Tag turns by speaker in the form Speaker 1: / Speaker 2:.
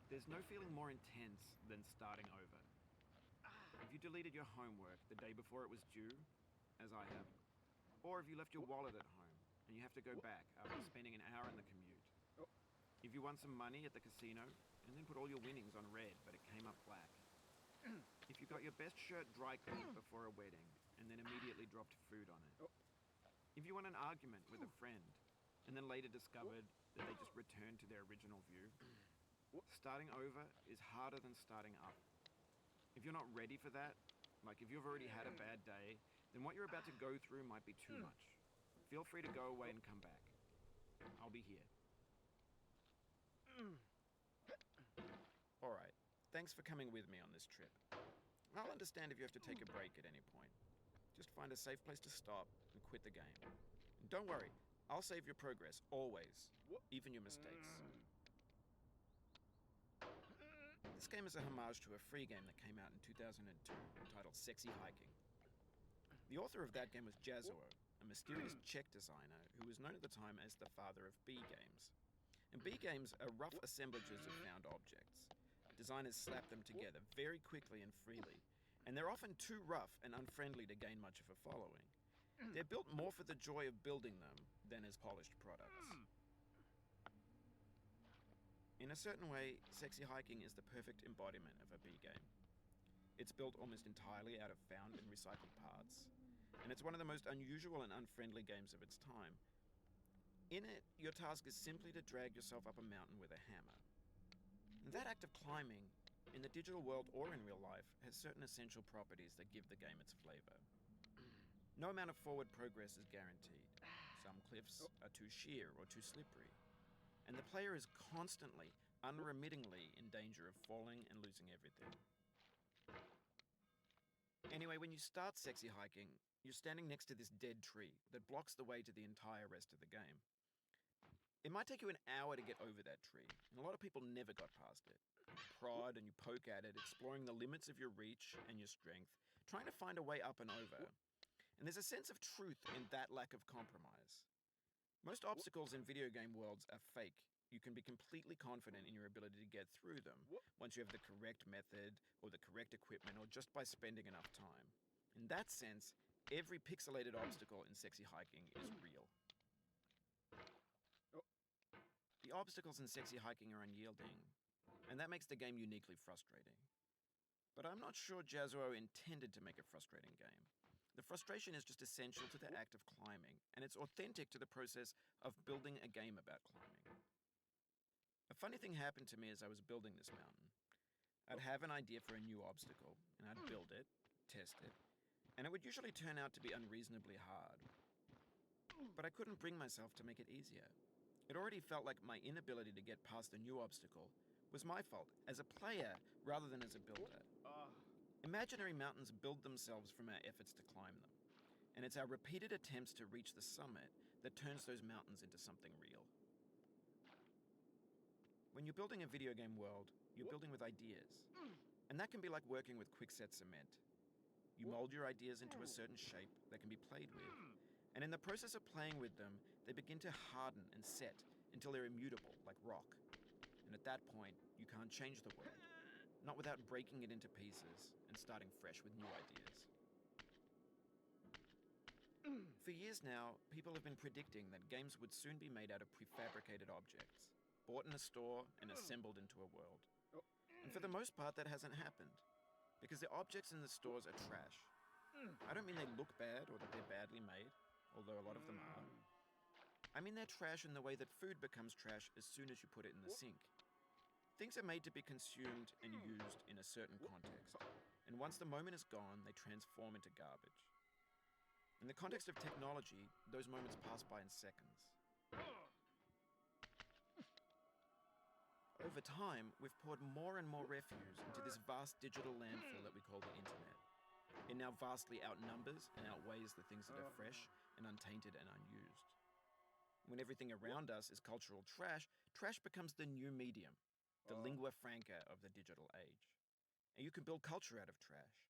Speaker 1: There's no feeling more intense than starting over. If you deleted your homework the day before it was due, as I have, or if you left your wallet at home and you have to go back after spending an hour in the commute. If you won some money at the casino and then put all your winnings on red but it came up black. If you got your best shirt dry cleaned before a wedding and then immediately dropped food on it. If you won an argument with a friend and then later discovered that they just returned to their original view. Starting over is harder than starting up. If you're not ready for that, like if you've already had a bad day, then what you're about to go through might be too much. Feel free to go away and come back. I'll be here. Alright, thanks for coming with me on this trip. I'll understand if you have to take a break at any point. Just find a safe place to stop and quit the game. And don't worry, I'll save your progress, always, even your mistakes. This game is a homage to a free game that came out in 2002, titled Sexy Hiking. The author of that game was Jazuo, a mysterious Czech designer who was known at the time as the father of B games. And B games are rough assemblages of found objects. Designers slap them together very quickly and freely, and they're often too rough and unfriendly to gain much of a following. They're built more for the joy of building them than as polished products. In a certain way, Sexy Hiking is the perfect embodiment of a B game. It's built almost entirely out of found and recycled parts, and it's one of the most unusual and unfriendly games of its time. In it, your task is simply to drag yourself up a mountain with a hammer. And that act of climbing, in the digital world or in real life, has certain essential properties that give the game its flavor. No amount of forward progress is guaranteed. Some cliffs are too sheer or too slippery. And the player is constantly, unremittingly in danger of falling and losing everything. Anyway, when you start Sexy Hiking, you're standing next to this dead tree that blocks the way to the entire rest of the game. It might take you an hour to get over that tree, and a lot of people never got past it. You prod and you poke at it, exploring the limits of your reach and your strength, trying to find a way up and over. And there's a sense of truth in that lack of compromise. Most obstacles in video game worlds are fake. You can be completely confident in your ability to get through them once you have the correct method or the correct equipment or just by spending enough time. In that sense, every pixelated obstacle in Sexy Hiking is real. The obstacles in Sexy Hiking are unyielding, and that makes the game uniquely frustrating. But I'm not sure Jazuo intended to make a frustrating game. The frustration is just essential to the act of climbing, and it's authentic to the process of building a game about climbing. A funny thing happened to me as I was building this mountain. I'd have an idea for a new obstacle, and I'd build it, test it, and it would usually turn out to be unreasonably hard. But I couldn't bring myself to make it easier. It already felt like my inability to get past the new obstacle was my fault as a player rather than as a builder. Imaginary mountains build themselves from our efforts to climb them, and it's our repeated attempts to reach the summit that turns those mountains into something real. When you're building a video game world, you're building with ideas, and that can be like working with quickset cement. You mold your ideas into a certain shape that can be played with, and in the process of playing with them, they begin to harden and set until they're immutable, like rock. And at that point, you can't change the world. Not without breaking it into pieces and starting fresh with new ideas. For years now, people have been predicting that games would soon be made out of prefabricated objects, bought in a store and assembled into a world. And for the most part, that hasn't happened, because the objects in the stores are trash. I don't mean they look bad or that they're badly made, although a lot of them are. I mean they're trash in the way that food becomes trash as soon as you put it in the sink. Things are made to be consumed and used in a certain context, and once the moment is gone, they transform into garbage. In the context of technology, those moments pass by in seconds. Over time, we've poured more and more refuse into this vast digital landfill that we call the internet. It now vastly outnumbers and outweighs the things that are fresh and untainted and unused. When everything around us is cultural trash, trash becomes the new medium, the lingua franca of the digital age. And you can build culture out of trash.